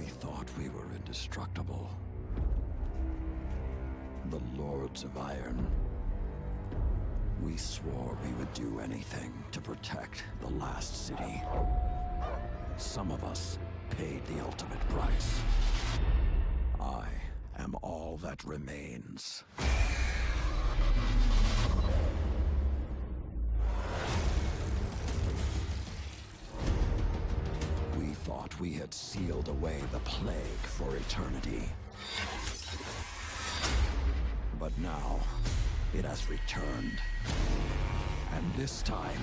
thought we were indestructible. The Lords of Iron. We swore we would do anything to protect the last city. Some of us paid the ultimate price. I am all that remains. We thought we had sealed away the plague for eternity. But now, it has returned. And this time,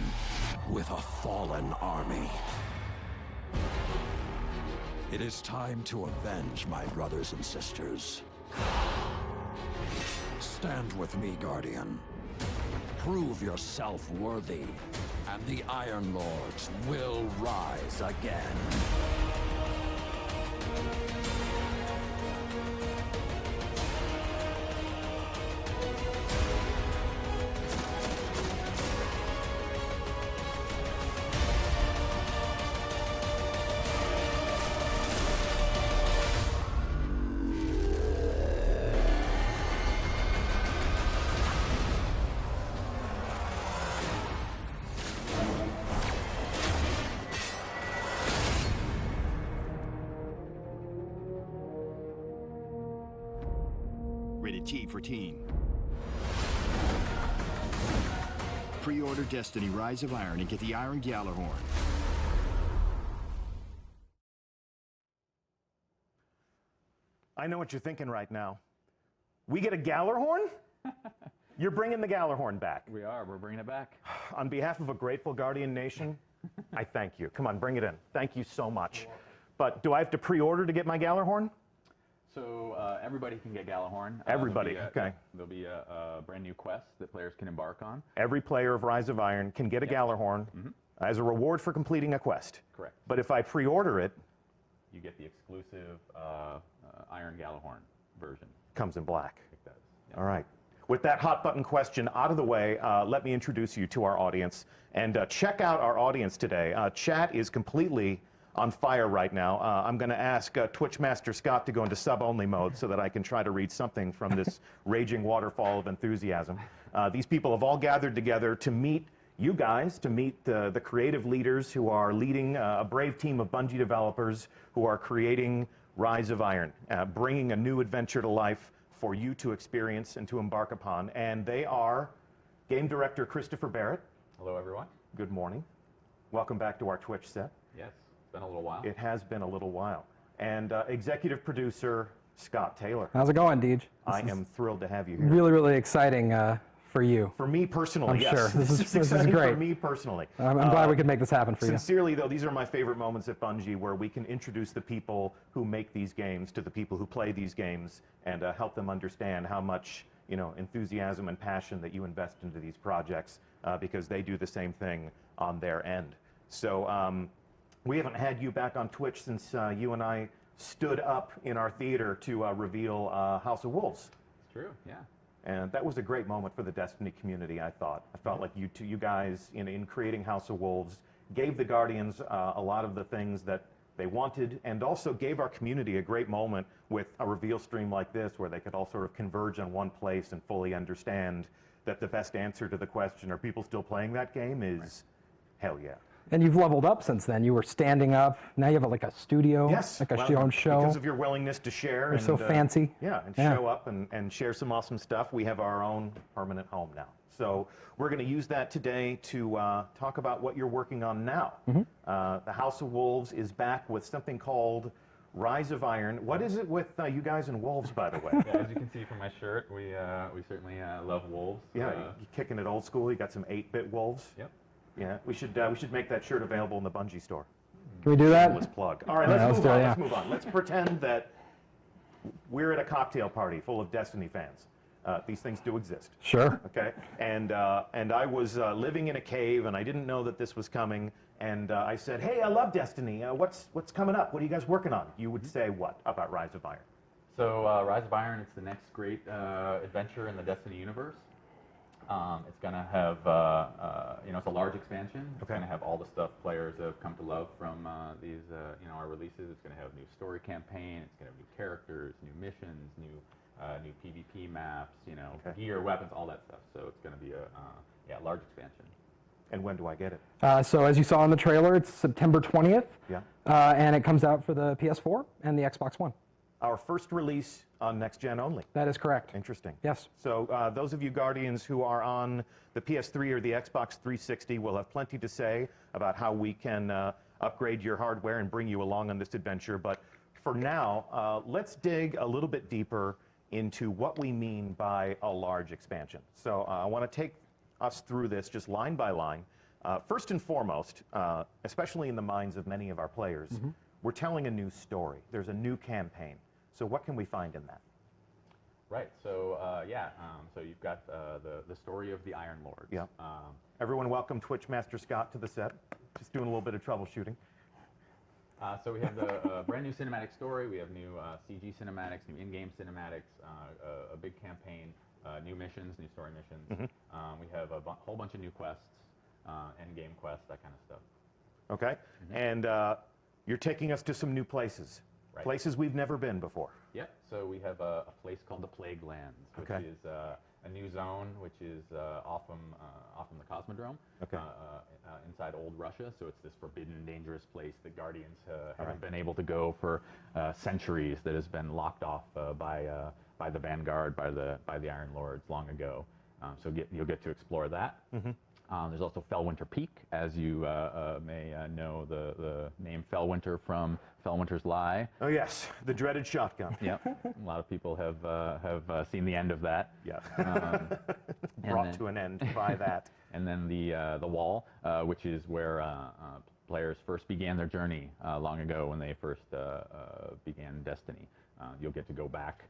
with a fallen army. It is time to avenge my brothers and sisters. Stand with me, Guardian. Prove yourself worthy, and the Iron Lords will rise again. Rated T for teen. Pre-order Destiny Rise of Iron and get the Iron Gjallarhorn. I know what you're thinking right now. We get a Gjallarhorn? You're bringing the Gjallarhorn back. We are. We're bringing it back. On behalf of a grateful Guardian Nation, I thank you. Come on, bring it in. Thank you so much. But do I have to pre-order to get my Gjallarhorn? So everybody can get Gjallarhorn. Everybody, okay. There'll be a brand new quest that players can embark on. Every player of Rise of Iron can get a Gjallarhorn as a reward for completing a quest. Correct. But if I pre-order it, you get the exclusive Iron Gjallarhorn version. Comes in black. It does. Yep. All right. With that hot button question out of the way, let me introduce you to our audience. And check out our audience today. Chat is completely on fire right now. I'm going to ask Twitch Master Scott to go into sub-only mode so that I can try to read something from this raging waterfall of enthusiasm. These people have all gathered together to meet you guys, to meet the creative leaders who are leading a brave team of Bungie developers who are creating Rise of Iron, bringing a new adventure to life for you to experience and to embark upon. And they are Game Director Christopher Barrett. Hello, everyone. Good morning. Welcome back to our Twitch set. Yes, it's been a little while. It has been a little while. And Executive Producer Scott Taylor. How's it going, Deej? I am thrilled to have you here. Really, really exciting for you. For me personally, I'm yes. sure. This is exciting great. for me personally. I'm glad we could make this happen for you. Sincerely, though, these are my favorite moments at Bungie where we can introduce the people who make these games to the people who play these games and help them understand how much enthusiasm and passion that you invest into these projects because they do the same thing on their end. So we haven't had you back on Twitch since you and I stood up in our theater to reveal House of Wolves. It's true, yeah. And that was a great moment for the Destiny community, I thought. I felt like you guys, in creating House of Wolves, gave the Guardians a lot of the things that they wanted, and also gave our community a great moment with a reveal stream like this, where they could all sort of converge on one place and fully understand that the best answer to the question, are people still playing that game, is hell yeah. And you've leveled up since then. You were standing up. Now you have like a studio, yes, like your own show. Because of your willingness to share. You're so fancy. Yeah, and show up and share some awesome stuff. We have our own permanent home now. So we're going to use that today to talk about what you're working on now. The House of Wolves is back with something called Rise of Iron. What is it with you guys and wolves, by the way? Yeah, as you can see from my shirt, we certainly love wolves. Yeah, you're kicking it old school. You got some 8-bit wolves. Yep. Yeah, we should make that shirt available in the Bungie store. Can we do that? Let's plug. All right, let's move on. Let's move on. Let's pretend that we're at a cocktail party full of Destiny fans. These things do exist. Sure. Okay. And I was living in a cave, and I didn't know that this was coming. And I said, "Hey, I love Destiny. What's coming up? What are you guys working on?" You would say what about Rise of Iron? So Rise of Iron, it's the next great adventure in the Destiny universe. It's going to have, it's a large expansion. It's going to have all the stuff players have come to love from these, our releases. It's going to have new story campaign. It's going to have new characters, new missions, new PvP maps, gear, weapons, all that stuff. So it's going to be a large expansion. And when do I get it? So as you saw in the trailer, it's September 20th. Yeah. And it comes out for the PS4 and the Xbox One. Our first release on next gen only. That is correct. Interesting. Yes. So those of you Guardians who are on the PS3 or the Xbox 360 will have plenty to say about how we can upgrade your hardware and bring you along on this adventure. But for now, let's dig a little bit deeper into what we mean by a large expansion. So I want to take us through this just line by line. First and foremost, especially in the minds of many of our players, we're telling a new story. There's a new campaign. So what can we find in that? Right. So so you've got the story of the Iron Lords. Yeah. Everyone, welcome Twitch Master Scott to the set. Just doing a little bit of troubleshooting. So we have the brand new cinematic story. We have new CG cinematics, new in-game cinematics, a big campaign, new missions, new story missions. We have a whole bunch of new quests, end-game quests, that kind of stuff. Okay. And you're taking us to some new places. Right. Places we've never been before. Yep. So we have a place called the Plague Lands, which is a new zone, which is off from the Cosmodrome, inside old Russia. So it's this forbidden, dangerous place that Guardians haven't been able to go for centuries. That has been locked off by the Vanguard, by the Iron Lords long ago. So you'll get to explore that. There's also Fellwinter Peak, as you may know the name Fellwinter from Fellwinter's Lie. Oh yes, the dreaded shotgun. Yep, a lot of people have seen the end of that. Yeah, brought to an end by that. And then the Wall, which is where players first began their journey long ago when they first began Destiny. You'll get to go back.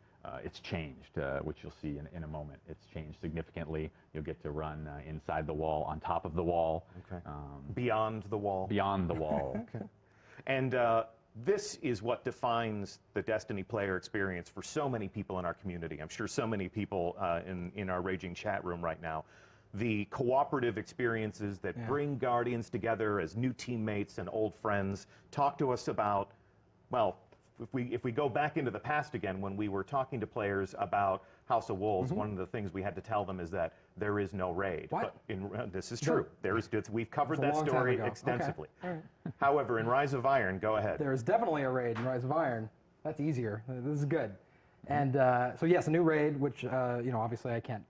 It's changed, which you'll see in a moment. It's changed significantly. You'll get to run inside the wall, on top of the wall. Okay. Beyond the wall. Beyond the wall. Okay. And this is what defines the Destiny player experience for so many people in our community. I'm sure so many people in our raging chat room right now. The cooperative experiences that bring Guardians together as new teammates and old friends. Talk to us about, well, if we go back into the past again, when we were talking to players about House of Wolves, one of the things we had to tell them is that there is no raid. What? But this is true. We've covered that story extensively. Okay. However, in Rise of Iron, go ahead. There is definitely a raid in Rise of Iron. That's easier. This is good. And so yes, a new raid, which obviously I can't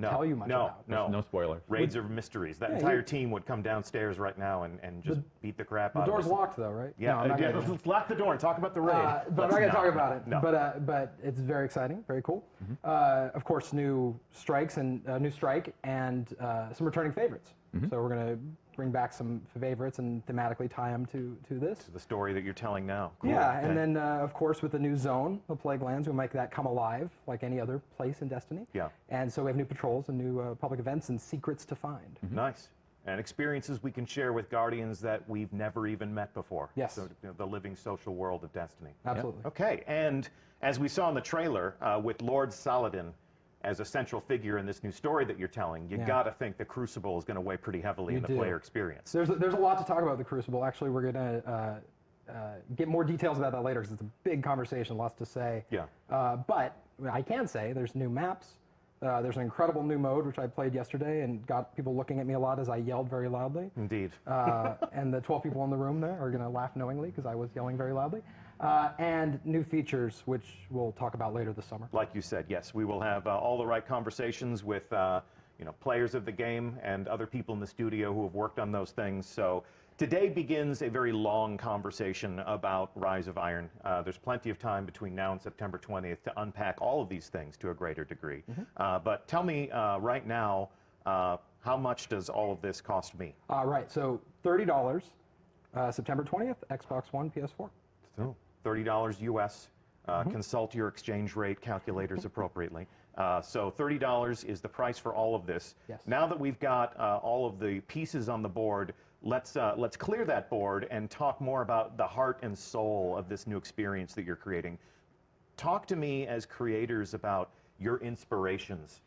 tell you much about. No spoilers. Raids are mysteries. That entire team would come downstairs right now and just beat the crap out of us. The door's locked though, right? Yeah, let's lock the door and talk about the raid. But I'm not going to talk about it. No. But it's very exciting, very cool. Of course, new strikes and new strike and some returning favorites. So we're going to bring back some favorites and thematically tie them to this. The story that you're telling now. Cool. Yeah, and then of course with the new zone, the Plague Lands, we'll make that come alive like any other place in Destiny. Yeah. And so we have new patrols and new public events and secrets to find. Nice. And experiences we can share with Guardians that we've never even met before. Yes. So the living social world of Destiny. Absolutely. Okay, and as we saw in the trailer, with Lord Saladin as a central figure in this new story that you're telling, you got to think the Crucible is going to weigh pretty heavily in the player experience. There's a lot to talk about the Crucible. Actually, we're going to get more details about that later because it's a big conversation, lots to say. Yeah. But I can say there's new maps. There's an incredible new mode, which I played yesterday and got people looking at me a lot as I yelled very loudly. Indeed. And the 12 people in the room there are going to laugh knowingly because I was yelling very loudly. And new features, which we'll talk about later this summer. Like you said, yes, we will have all the right conversations with players of the game and other people in the studio who have worked on those things. So today begins a very long conversation about Rise of Iron. There's plenty of time between now and September 20th to unpack all of these things to a greater degree. But tell me right now, how much does all of this cost me? Right, so $30, September 20th, Xbox One, PS4. So $30 US. Consult your exchange rate calculators appropriately. So $30 is the price for all of this. Yes. Now that we've got all of the pieces on the board, let's clear that board and talk more about the heart and soul of this new experience that you're creating. Talk to me as creators about your inspirations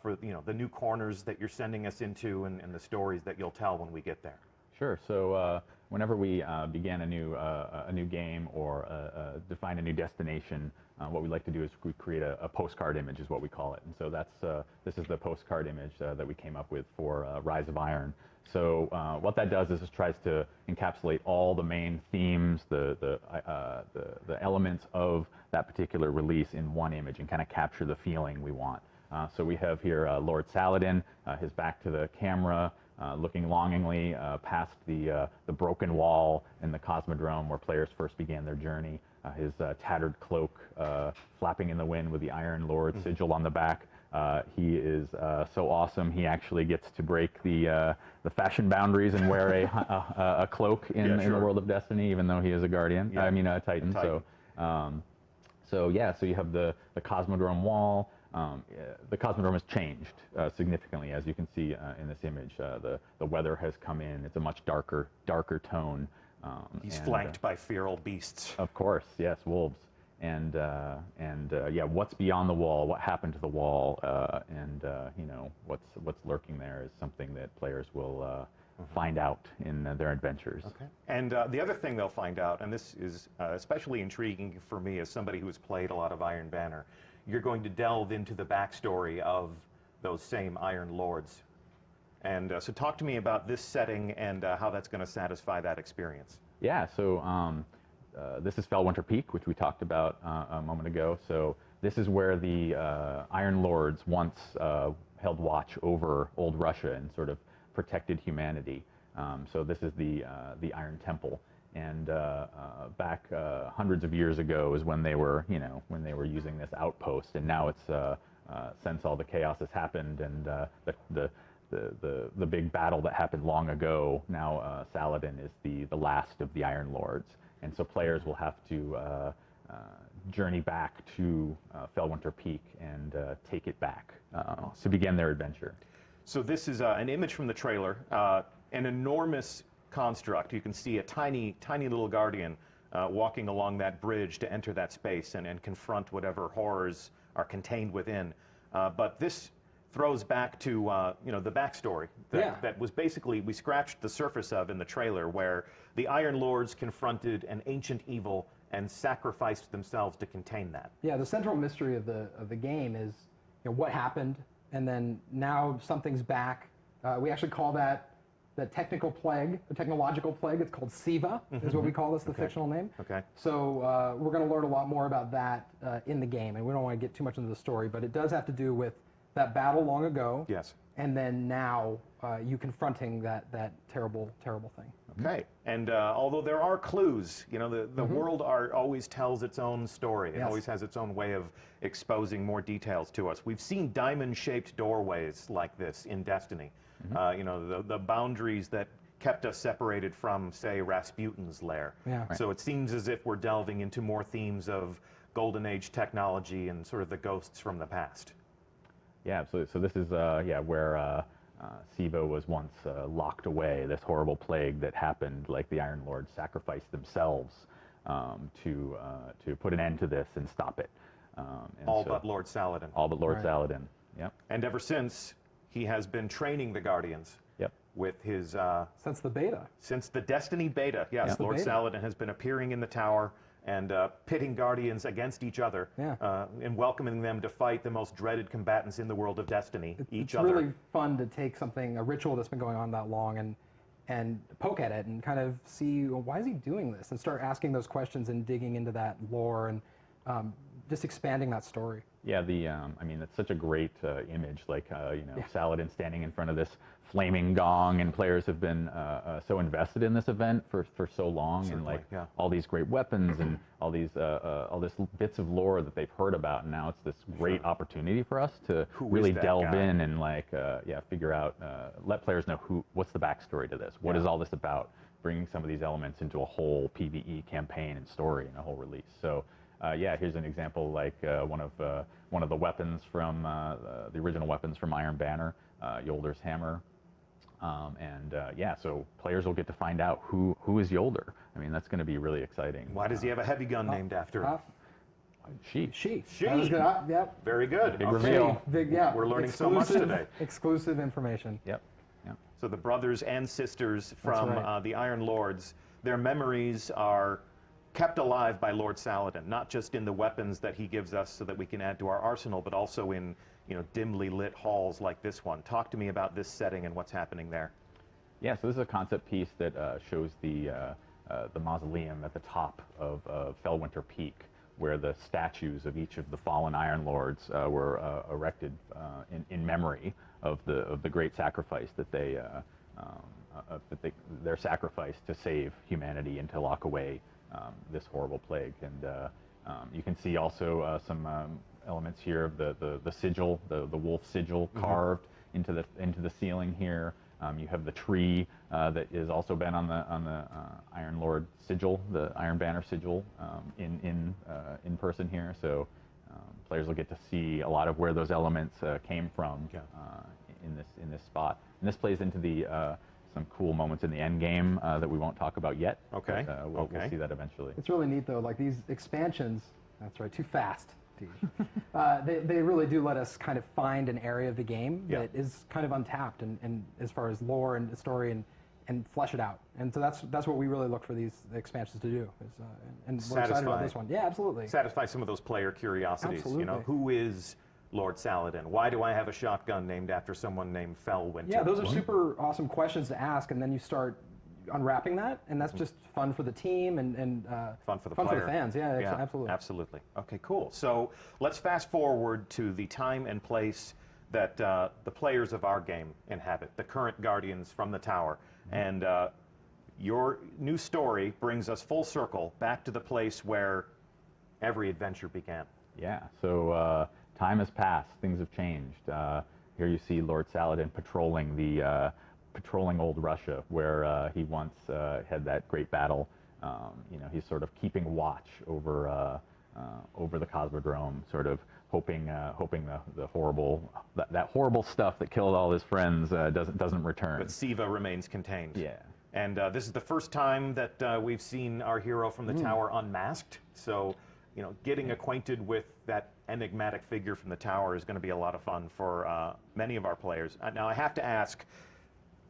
for the new corners that you're sending us into and the stories that you'll tell when we get there. Sure. So whenever we begin a new game or define a new destination, what we like to do is we create a postcard image, is what we call it. And so this is the postcard image that we came up with for Rise of Iron. So what that does is it tries to encapsulate all the main themes, the elements of that particular release in one image and kind of capture the feeling we want. So we have here Lord Saladin, his back to the camera, looking longingly past the broken wall in the Cosmodrome where players first began their journey. His tattered cloak flapping in the wind with the Iron Lord sigil on the back. He is so awesome. He actually gets to break the fashion boundaries and wear a cloak in the world of Destiny, even though he is a Guardian. Yeah. I mean, a Titan. So you have the Cosmodrome wall. The Cosmodrome has changed significantly, as you can see in this image. The weather has come in. It's a much darker tone. He's flanked by feral beasts. Of course, yes, wolves. And what's beyond the wall? What happened to the wall? What's lurking there is something that players will find out in their adventures. Okay. And the other thing they'll find out, and this is especially intriguing for me as somebody who's played a lot of Iron Banner, you're going to delve into the backstory of those same Iron Lords. And so talk to me about this setting and how that's going to satisfy that experience. Yeah, so this is Felwinter Peak, which we talked about a moment ago. So this is where the Iron Lords once held watch over old Russia and sort of protected humanity. So this is the Iron Temple. And back hundreds of years ago is when they were using this outpost. And now it's since all the chaos has happened and the big battle that happened long ago, now Saladin is the last of the Iron Lords. And so players will have to journey back to Felwinter Peak and take it back to begin their adventure. So this is an image from the trailer, an enormous construct. You can see a tiny little Guardian walking along that bridge to enter that space and confront whatever horrors are contained within. But this throws back to the backstory that was basically we scratched the surface of in the trailer, where the Iron Lords confronted an ancient evil and sacrificed themselves to contain that. Yeah, the central mystery of the game is what happened, and then now something's back. We actually call that the technical plague, the technological plague. It's called SIVA, is what we call this, the fictional name. Okay. So we're going to learn a lot more about that in the game, and we don't want to get too much into the story, but it does have to do with that battle long ago. Yes. And then now you confronting that terrible thing. Okay. And although there are clues, the world art always tells its own story. It always has its own way of exposing more details to us. We've seen diamond-shaped doorways like this in Destiny. The boundaries that kept us separated from, say, Rasputin's lair. Yeah. Right. So it seems as if we're delving into more themes of Golden Age technology and sort of the ghosts from the past. Yeah, so this is where SIVA was once locked away, this horrible plague that happened, like the Iron Lords sacrificed themselves to put an end to this and stop it. But Lord Saladin. All but Lord Saladin, yep. And ever since, he has been training the Guardians. Yep. With his... since the beta. Since the Destiny beta, yes. Yep. Lord Saladin has been appearing in the tower and pitting Guardians against each other, and welcoming them to fight the most dreaded combatants in the world of Destiny, It's really fun to take a ritual that's been going on that long, and poke at it and kind of see, why is he doing this? And start asking those questions and digging into that lore and just expanding that story. Yeah, it's such a great image, Saladin standing in front of this flaming gong, and players have been so invested in this event for so long. Certainly, and all these great weapons and all this bits of lore that they've heard about, and now it's this great opportunity for us to really delve in and figure out, let players know what's the backstory to this, what is all this about, bringing some of these elements into a whole PvE campaign and story and a whole release. So here's an example, one of the weapons from the original weapons from Iron Banner, Yolder's hammer. So players will get to find out who is Yolder. I mean, that's going to be really exciting. Why does he have a heavy gun named after him? She. She. She. That was good. Yep. Very good. Big Okay. reveal. Big, yeah. We're learning so much today. Exclusive information. Yep. Yep. So the brothers and sisters from right. the Iron Lords, their memories are kept alive by Lord Saladin, not just in the weapons that he gives us so that we can add to our arsenal, but also in, you know, dimly lit halls like this one. Talk to me about this setting and what's happening there. Yeah, so this is a concept piece that shows the mausoleum at the top of Fellwinter Peak, where the statues of each of the fallen Iron Lords were erected in memory of the great sacrifice that their sacrifice to save humanity and to lock away this horrible plague. And you can see also some elements here of the sigil, the wolf sigil carved into the ceiling here. You have the tree that is also been on the Iron Lord sigil, the Iron Banner sigil, in person here. So players will get to see a lot of where those elements came from in this spot. And this plays into some cool moments in the end game that we won't talk about yet. Okay. But, we'll see that eventually. It's really neat though. Like these expansions. That's right. Too fast. They really do let us kind of find an area of the game that is kind of untapped and as far as lore and story and flesh it out. And so that's what we really look for these expansions to do. And we're excited about this one. Yeah, absolutely. Satisfy some of those player curiosities. Absolutely. You know, who is Lord Saladin? Why do I have a shotgun named after someone named Fellwinter? Yeah, those are super awesome questions to ask, and then you start unwrapping that, and that's just fun for the team and fun for the fun player. for the fans. Yeah, absolutely. Absolutely. Okay, cool. So let's fast forward to the time and place that the players of our game inhabit, the current Guardians from the Tower. And your new story brings us full circle back to the place where every adventure began. Yeah, so time has passed, things have changed. Here you see Lord Saladin patrolling old Russia, where he once had that great battle. You know, he's sort of keeping watch over the Cosmodrome, sort of hoping the horrible stuff that killed all his friends doesn't return. But Siva remains contained. Yeah. And this is the first time that we've seen our hero from the Tower unmasked. So, you know, getting acquainted with that enigmatic figure from the Tower is going to be a lot of fun for many of our players. Now, I have to ask,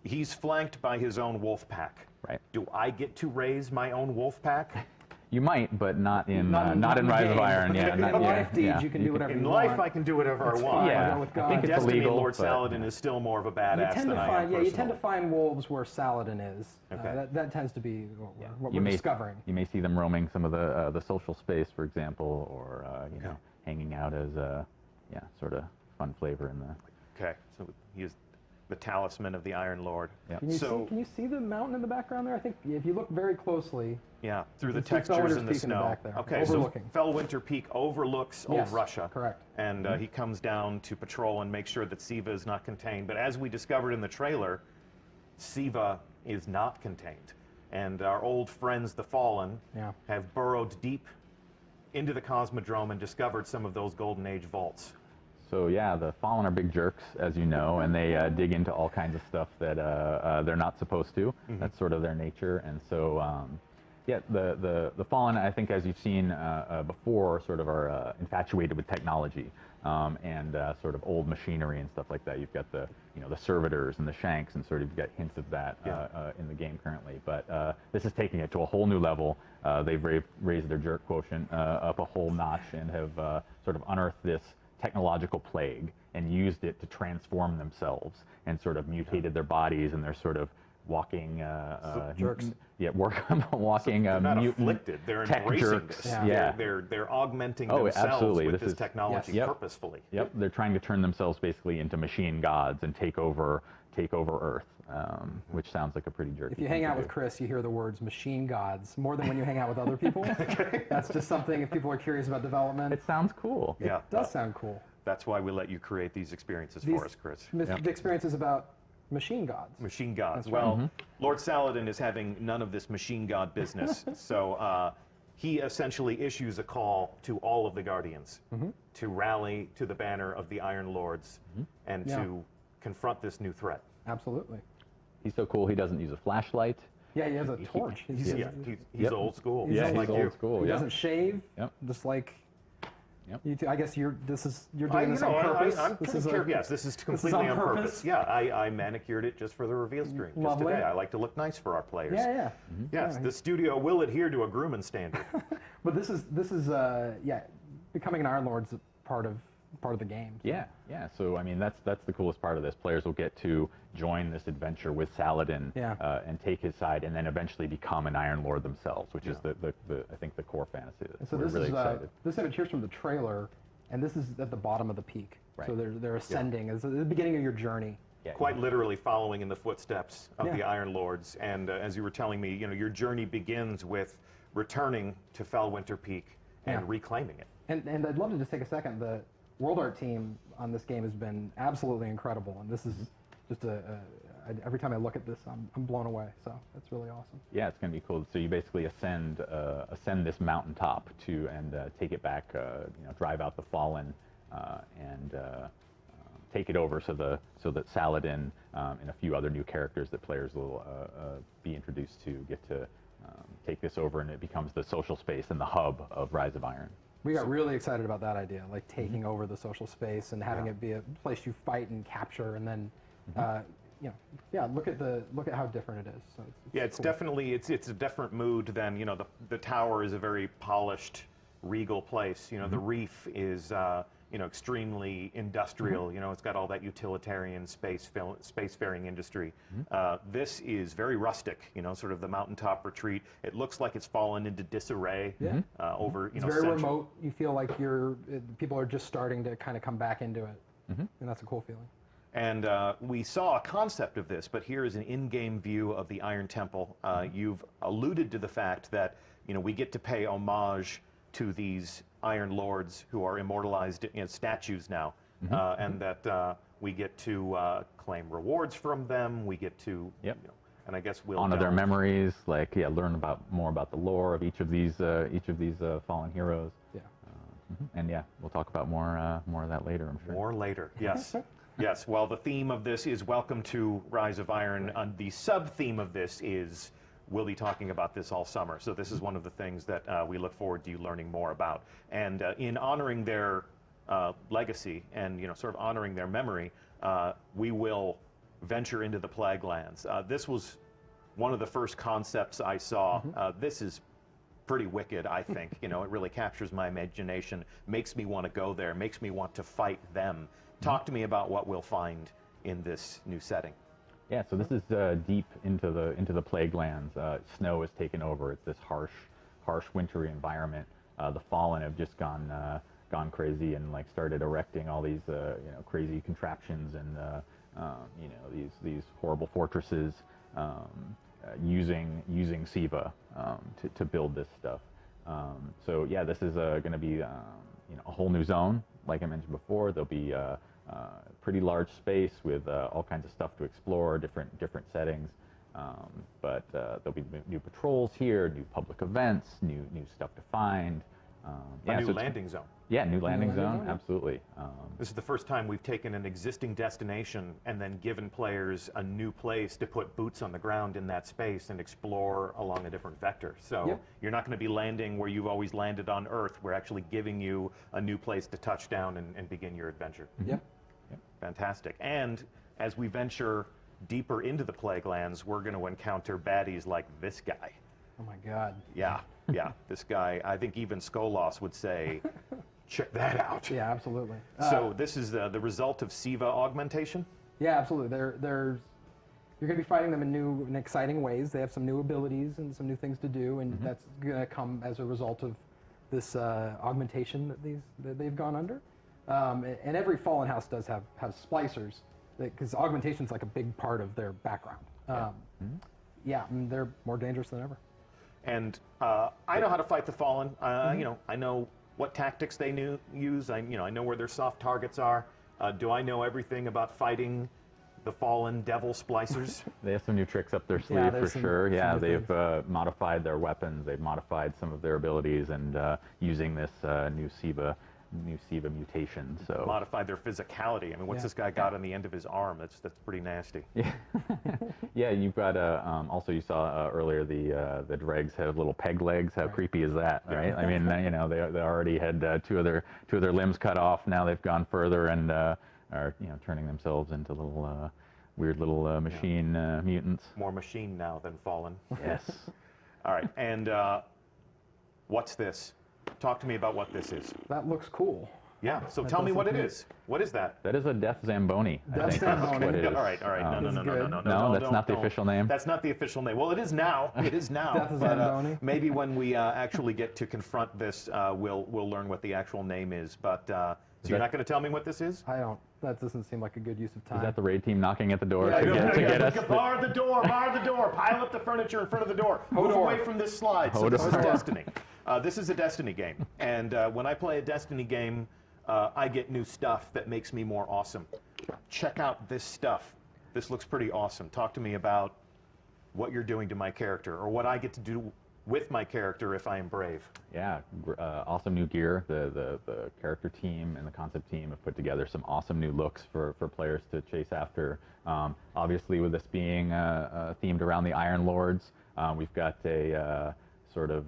he's flanked by his own wolf pack. Right. Do I get to raise my own wolf pack? You might, but not in Rise game. of Iron. Yeah, In life deeds, you can do whatever In you life, want. I can do whatever I want. Yeah, with I God. think it's Destiny, illegal. Lord but- Saladin is still more of a You badass tend to than I am find, you tend to personally. find wolves where Saladin is. Okay. That tends to be what You we're may discovering. You may see them roaming some of the social space, for example, or you know, hanging out as a sort of fun flavor in the. Okay, so he is the talisman of the Iron Lord. Yep. Can you see the mountain in the background there? I think if you look very closely. Yeah, through the You can see textures Fellwinter's in the Peak in the snow. back there, Okay, overlooking. so Fellwinter Peak overlooks old Yes, Russia. correct. And he comes down to patrol and make sure that Siva is not contained. But as we discovered in the trailer, Siva is not contained. And our old friends, the Fallen, have burrowed deep into the Cosmodrome and discovered some of those Golden Age vaults. So yeah, the Fallen are big jerks, as you know, and they dig into all kinds of stuff that they're not supposed to. That's sort of their nature, and so yeah, the Fallen, I think, as you've seen before, sort of are infatuated with technology and sort of old machinery and stuff like that. You've got the servitors and the shanks, and sort of you've got hints of that in the game currently. But this is taking it to a whole new level. They've raised their jerk quotient up a whole notch and have sort of unearthed this technological plague and used it to transform themselves and sort of mutated their bodies, and they're sort of walking jerks. Yeah, walking They're not mutant afflicted, they're tech embracing jerks. this. Yeah. They're augmenting Oh, themselves absolutely. with This this is- technology Yes. Yep. purposefully. Yep, they're trying to turn themselves basically into machine gods and take over Earth, which sounds like a pretty jerky. If you hang out with Chris, you hear the words machine gods more than when you hang out with other people. That's just something, if people are curious about development, It sounds cool. Yeah. it does sound cool. That's why we let you create these experiences These- for us, Chris. The experience is about machine gods. Machine gods. That's right. Well, Lord Saladin is having none of this machine god business. So he essentially issues a call to all of the Guardians to rally to the banner of the Iron Lords and to confront this new threat. Absolutely. He's so cool. He doesn't use a flashlight. Yeah, he has a torch. He's Yep. old school. He's just old like he's you. old school. He Yeah. doesn't shave, Yep. just like Yep. I guess you're doing this on purpose. I'm this pretty is sure, yes, this is completely on purpose. Yeah, I manicured it just for the reveal stream just Lovely. today. I like to look nice for our players. Yeah. Yes, the studio will adhere to a grooming standard. But this is becoming an Iron Lord's part of the game. So. Yeah. So I mean, that's the coolest part of this. Players will get to join this adventure with Saladin and take his side, and then eventually become an Iron Lord themselves, which is the I think the core fantasy. And so we're really excited. This image here's from the trailer, and this is at the bottom of the peak. Right. So they're ascending. It's the beginning of your journey. Yeah, Quite literally following in the footsteps of the Iron Lords. And as you were telling me, your journey begins with returning to Fellwinter Peak and reclaiming it. And I'd love to just take a second. The World Art team on this game has been absolutely incredible, and this is just every time I look at this, I'm blown away. So that's really awesome. Yeah, it's going to be cool. So you basically ascend this mountaintop and take it back. Drive out the Fallen and take it over so that Saladin and a few other new characters that players will be introduced to get to take this over, and it becomes the social space and the hub of Rise of Iron. We got really excited about that idea, like taking over the social space and having it be a place you fight and capture, and then, look at how different it is. So it's cool. definitely it's a different mood than the tower is a very polished, regal place. The reef is extremely industrial. It's got all that utilitarian spacefaring industry. This is very rustic. Sort of the mountaintop retreat. It looks like it's fallen into disarray over It's very remote. You feel like people are just starting to kind of come back into it, and that's a cool feeling. And we saw a concept of this, but here is an in-game view of the Iron Temple. You've alluded to the fact that we get to pay homage to these Iron Lords who are immortalized in statues now, and that we get to claim rewards from them. We get to, and I guess we'll honor their memories, learn more about the lore of each of these fallen heroes. Yeah. And we'll talk about more of that later, I'm sure. More later, yes. Yes, well, the theme of this is Welcome to Rise of Iron. The sub-theme of this is we'll be talking about this all summer. So this is one of the things that we look forward to you learning more about. And in honoring their legacy and sort of honoring their memory, we will venture into the Plague Lands. This was one of the first concepts I saw. This is pretty wicked, I think. It really captures my imagination, makes me want to go there, makes me want to fight them. Talk to me about what we'll find in this new setting. Yeah, so this is deep into the Plague Lands. Snow has taken over. It's this harsh wintry environment. The Fallen have just gone crazy and started erecting all these crazy contraptions and these horrible fortresses using Siva to build this stuff. So yeah, this is going to be a whole new zone. Like I mentioned before, there'll be pretty large space with all kinds of stuff to explore, different settings. But there'll be new patrols here, new public events, new stuff to find. A new landing zone. Yeah, new landing zone, absolutely. This is the first time we've taken an existing destination and then given players a new place to put boots on the ground in that space and explore along a different vector. So you're not going to be landing where you've always landed on Earth. We're actually giving you a new place to touch down and begin your adventure. Yep. Fantastic. And as we venture deeper into the Plague Lands, we're going to encounter baddies like this guy. Oh my God. Yeah, this guy, I think even Skolos would say, check that out. Yeah, absolutely. So this is the result of Siva augmentation? Yeah, absolutely. You're going to be fighting them in new and exciting ways. They have some new abilities and some new things to do, and that's going to come as a result of this augmentation that they've gone under. And every Fallen House does have splicers, because augmentation is like a big part of their background. And they're more dangerous than ever. And I know how to fight the Fallen. I know what tactics they use. I know where their soft targets are. Do I know everything about fighting the Fallen Devil Splicers? They have some new tricks up their sleeve for sure. Yeah, they've modified their weapons. They've modified some of their abilities, and using this new Siva new SIVA mutation. So Modified their physicality. I mean, what's this guy got on the end of his arm? That's pretty nasty. yeah, yeah. You've got also you saw earlier the dregs have little peg legs. How creepy is that, right? I mean, you know, they already had two of their limbs cut off. Now they've gone further and are turning themselves into little weird little machine mutants. More machine now than fallen. Yes. All right, and what's this? Talk to me about what this is. That looks cool. Yeah, so tell me what it is. What is that? That is a Death Zamboni. I Death think that's Zamboni. what it is. All right. No, that's not the official name. That's not the official name. Well, it is now. It is now. Death Zamboni. Maybe when we actually get to confront this, we'll learn what the actual name is. But so you're not going to tell me what this is? I don't. That doesn't seem like a good use of time. Is that the raid team knocking at the door Yeah, to get us? Bar the door, bar the door. Pile up the furniture in front of the door. Move Hodor. away from this slide. So this is Hodor. Destiny. This is a Destiny game, and when I play a Destiny game, I get new stuff that makes me more awesome. Check out this stuff. This looks pretty awesome. Talk to me about what you're doing to my character, or what I get to do with my character if I am brave. Yeah, awesome new gear. The character team and the concept team have put together some awesome new looks for players to chase after. Obviously, with this being themed around the Iron Lords, we've got a sort of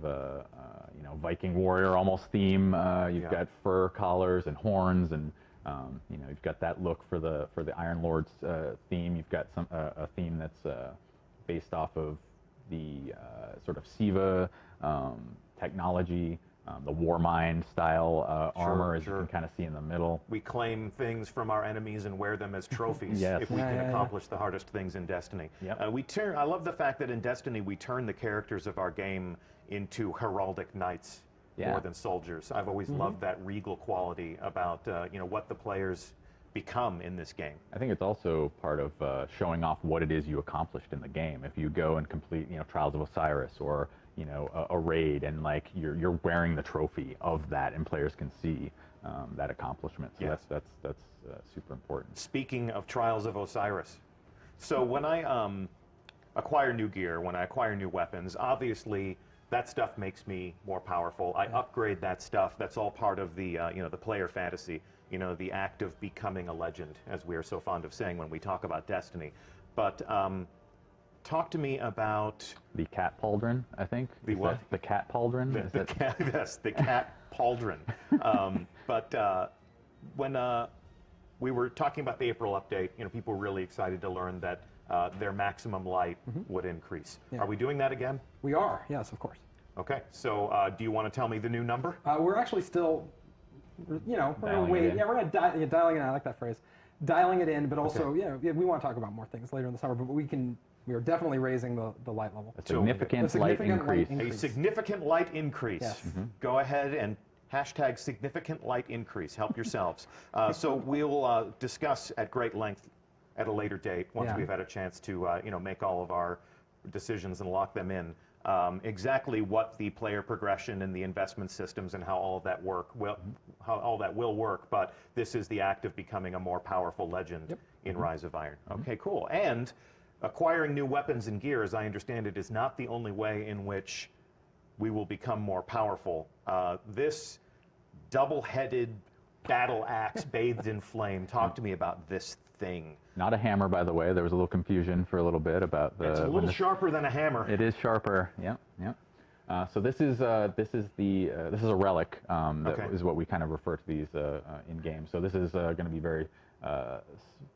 Viking warrior almost theme. You've got fur collars and horns, and you've got that look for the Iron Lords theme. You've got a theme that's based off of the sort of SIVA technology, the Warmind style armor, as you can kind of see in the middle. We claim things from our enemies and wear them as trophies Yes. if we can accomplish the hardest things in Destiny. Yep. I love the fact that in Destiny we turn the characters of our game into heraldic knights more than soldiers. I've always loved that regal quality about what the players become in this game. I think it's also part of showing off what it is you accomplished in the game. If you go and complete, Trials of Osiris or a raid, and like you're wearing the trophy of that, and players can see that accomplishment. So that's super important. Speaking of Trials of Osiris, so when I acquire new gear, when I acquire new weapons, obviously that stuff makes me more powerful. I upgrade that stuff. That's all part of the the player fantasy. The act of becoming a legend, as we are so fond of saying when we talk about Destiny. But talk to me about the cat pauldron, I think. The what? The cat pauldron? The cat, yes, the cat pauldron. But when we were talking about the April update, people were really excited to learn that their maximum light would increase. Yeah. Are we doing that again? We are. Yes, of course. Okay. So do you want to tell me the new number? We're actually still, we're going to wait. it in. Yeah, we're going to dialing it in. I like that phrase. Dialing it in, but also, we want to talk about more things later in the summer, but we are definitely raising the light level. A significant light increase. A significant light increase. Yes. Go ahead and hashtag significant light increase. Help yourselves. So we'll discuss at great length at a later date once we've had a chance to make all of our decisions and lock them in. Exactly what the player progression and the investment systems and how all of that will work. But this is the act of becoming a more powerful legend in Rise of Iron. Okay, cool. And acquiring new weapons and gear, as I understand it, is not the only way in which we will become more powerful. This double-headed battle axe bathed in flame. Talk to me about this thing. Not a hammer, by the way. There was a little confusion for a little bit about the. It's a little sharper than a hammer. It is sharper. Yep. So this is a relic. That is what we kind of refer to these in game. So this is going to be very.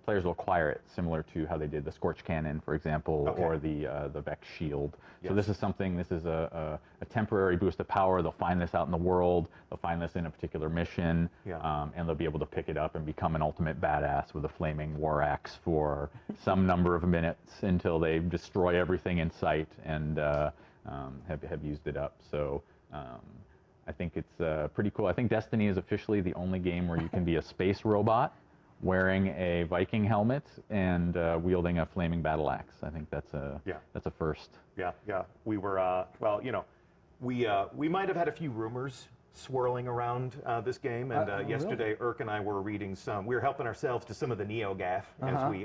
Players will acquire it similar to how they did the Scorch Cannon, for example, or the Vex Shield. So this is something. This is a temporary boost of power. They'll find this out in the world. They'll find this in a particular mission, and they'll be able to pick it up and become an ultimate badass with a flaming war axe for some number of minutes until they destroy everything in sight and have used it up. So. I think it's pretty cool. I think Destiny is officially the only game where you can be a space robot wearing a Viking helmet and wielding a flaming battle axe. I think that's a first. Yeah. We were we might have had a few rumors swirling around this game, and yesterday Irk and I were reading some. We were helping ourselves to some of the NeoGAF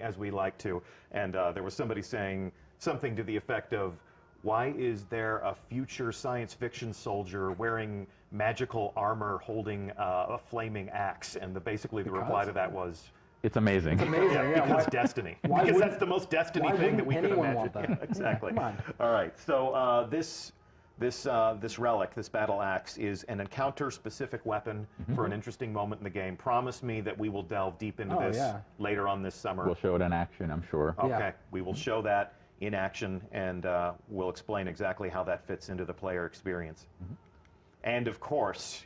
as we like to, and there was somebody saying something to the effect of, why is there a future science fiction soldier wearing magical armor holding a flaming axe, and basically the reply to that was, It's amazing. It's amazing. Yeah, because why- Destiny. why Because wouldn't- that's the most Destiny why thing that we wouldn't could anyone imagine. want that? Yeah, exactly. Come on. All right. So this relic, this battle axe, is an encounter-specific weapon for an interesting moment in the game. Promise me that we will delve deep into this later on this summer. We'll show it in action, I'm sure. Okay. Yeah. We will show that in action, and we'll explain exactly how that fits into the player experience. And of course,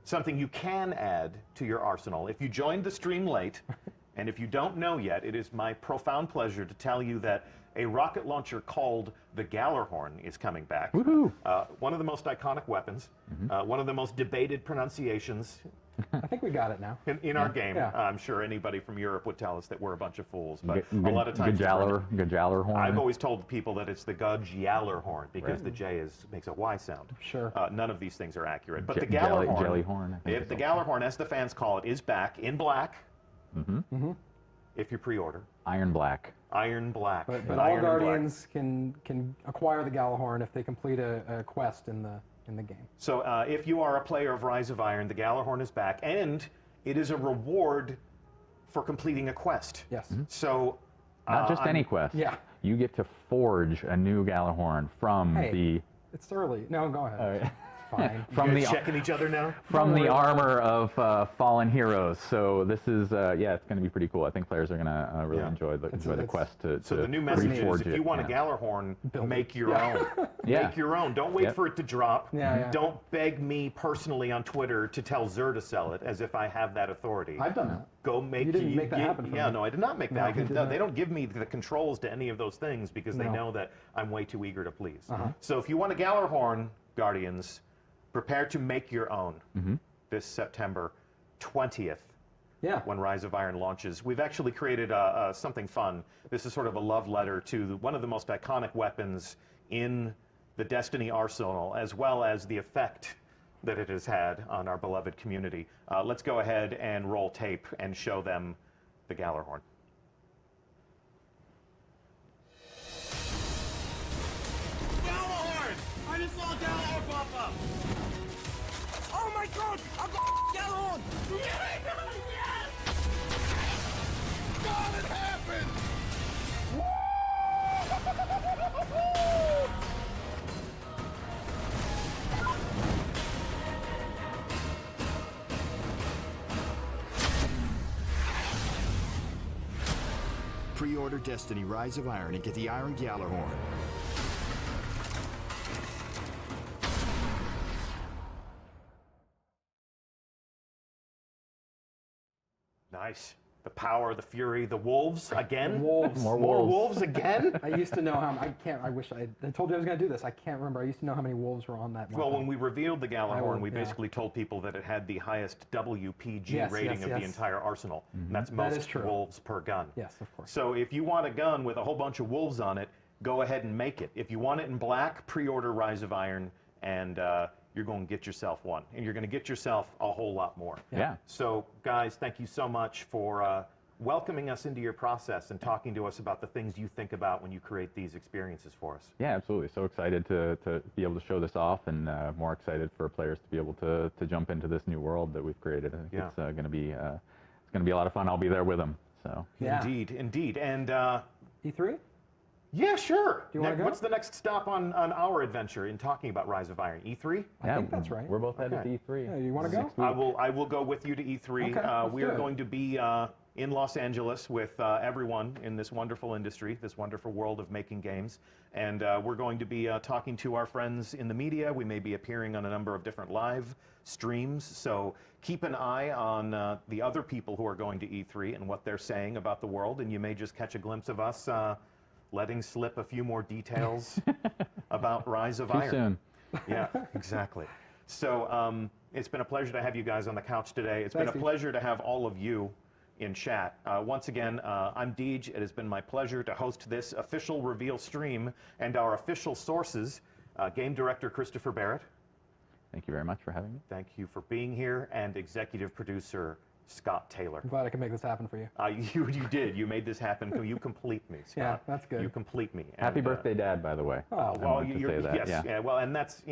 something you can add to your arsenal. If you joined the stream late, and if you don't know yet, it is my profound pleasure to tell you that a rocket launcher called the Gallarhorn is coming back. Woohoo! One of the most iconic weapons, one of the most debated pronunciations I think we got it now. in our game. Yeah. I'm sure anybody from Europe would tell us that we're a bunch of fools, but a lot of times Gajallarhorn. I've always told people that it's the Gjallarhorn because the J makes a Y sound. Sure. None of these things are accurate. But the Jelly- Gallarhorn, Jellyhorn, I think the it's Gallarhorn, as the fans call it, is back in black. If you pre-order, Iron Black. Iron Black. But Iron all and black. Guardians can acquire the Galahorn if they complete a quest in the game. So if you are a player of Rise of Iron, the Gallarhorn is back, and it is a reward for completing a quest. Yes. So Not just any quest. Yeah. You get to forge a new Gallarhorn from Hey, the it's early. No, go ahead. right. It's fine. from you the guys checking each other now. from the armor of fallen heroes. So this is yeah, it's going to be pretty cool. I think players are going to really Yeah. enjoy the quest to So the new message is, reforge if it. you want yeah. a Gallarhorn, Build it. make your own. Yeah. Make your own. Don't wait Yep. for it to drop. Yeah, yeah. Don't beg me personally on Twitter to tell Xur to sell it, as if I have that authority. I've done that. Go make You didn't make that happen for Yeah, me. no, I did not make No, that. you did No, not. they don't give me the controls to any of those things because they No. know that I'm way too eager to please. Uh-huh. So if you want a Gallarhorn, Guardians, prepare to make your own this September 20th. Yeah. When Rise of Iron launches. We've actually created something fun. This is sort of a love letter to one of the most iconic weapons in the Destiny arsenal, as well as the effect that it has had on our beloved community. Let's go ahead and roll tape and show them the Gallarhorn. Galahorn! I just saw Galahorn pop up! Oh my god! I've got Galahorn! Yes! God, it happened! Pre-order Destiny Rise of Iron and get the Iron Gallarhorn. Nice. The power, the fury, the wolves again. Wolves. More wolves again. I used to know how. I wish I told you I was going to do this. I can't remember. I used to know how many wolves were on that. Well, weapon. when we revealed the Gallarhorn, we yeah. basically told people that it had the highest WPG Yes, rating yes, of the yes. entire arsenal. And that's That most is true. wolves per gun. Yes, of course. So if you want a gun with a whole bunch of wolves on it, go ahead and make it. If you want it in black, pre-order Rise of Iron, and you're going to get yourself one. And you're going to get yourself a whole lot more. Yeah. So, guys, thank you so much for welcoming us into your process and talking to us about the things you think about when you create these experiences for us. Yeah, absolutely. So excited to be able to show this off, and more excited for players to be able to jump into this new world that we've created. I think Yeah. it's going to be a lot of fun. I'll be there with them. So Yeah. Indeed, indeed. And E3. yeah, sure. Do you wanna go? What's the next stop on our adventure in talking about Rise of Iron? E3? yeah, think that's right. We're both headed Okay. to E3. Yeah, you wanna go? I will go with you to E3. Okay, let's we do are it. going to be in Los Angeles with everyone in this wonderful industry, this wonderful world of making games. And we're going to be talking to our friends in the media. We may be appearing on a number of different live streams. So keep an eye on the other people who are going to E3 and what they're saying about the world. And you may just catch a glimpse of us letting slip a few more details about Rise of Too Iron. soon. Yeah, exactly. So it's been a pleasure to have you guys on the couch today. It's been Thanks, a Deej. pleasure to have all of you in chat. Once again, I'm Deej. It has been my pleasure to host this official reveal stream and our official sources, game director Christopher Barrett. Thank you very much for having me. Thank you for being here, and executive producer Scott Taylor. I'm glad I could make this happen for you. You did. You made this happen. You complete me, Scott. Yeah, that's good. You complete me. Happy And, birthday, Dad, by the way. Oh, I well, wanted to say that. yes, yeah. well, and that's,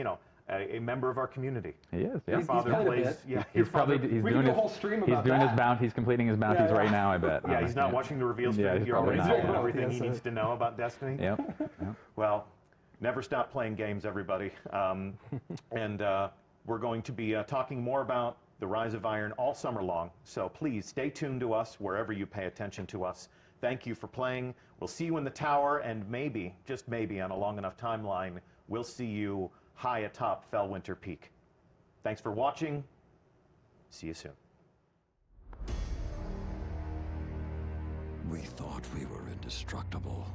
a member of our community. He is. Your Yeah. father played a plays. bit. Yeah, He's probably We he's could doing do a his whole stream he's about doing his that. bounty. He's completing his bounties yeah. right now. I bet. Yeah, he's not watching the reveal stream. Yeah, he's He probably already not. knows Yeah. everything Yes, he needs to know about Destiny. Yep. Yep. Well, never stop playing games, everybody. And we're going to be talking more about the Rise of Iron all summer long. So please stay tuned to us wherever you pay attention to us. Thank you for playing. We'll see you in the tower, and maybe, just maybe, on a long enough timeline, we'll see you high atop Fellwinter Peak. Thanks for watching. See you soon. We thought we were indestructible.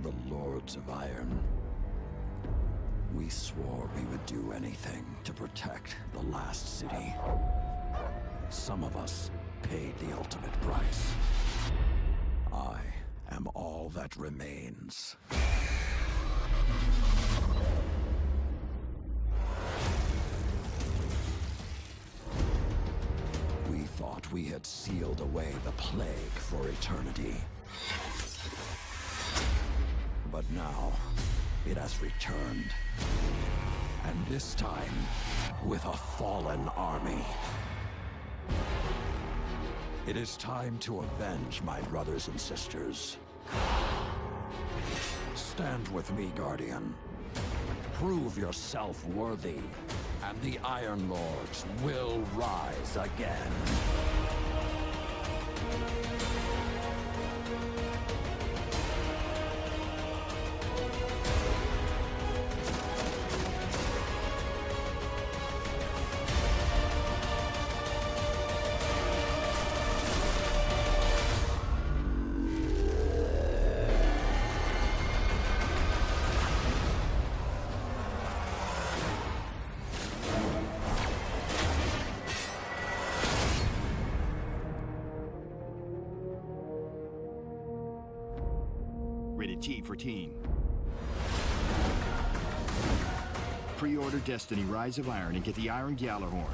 The Lords of Iron. We swore we would do anything to protect the last city. Some of us paid the ultimate price. I am all that remains. We thought we had sealed away the plague for eternity. But now, it has returned. And this time, with a fallen army. It is time to avenge my brothers and sisters. Stand with me, Guardian. Prove yourself worthy, and the Iron Lords will rise again. Rated T for teen. Pre-order Destiny Rise of Iron and get the Iron Gjallarhorn.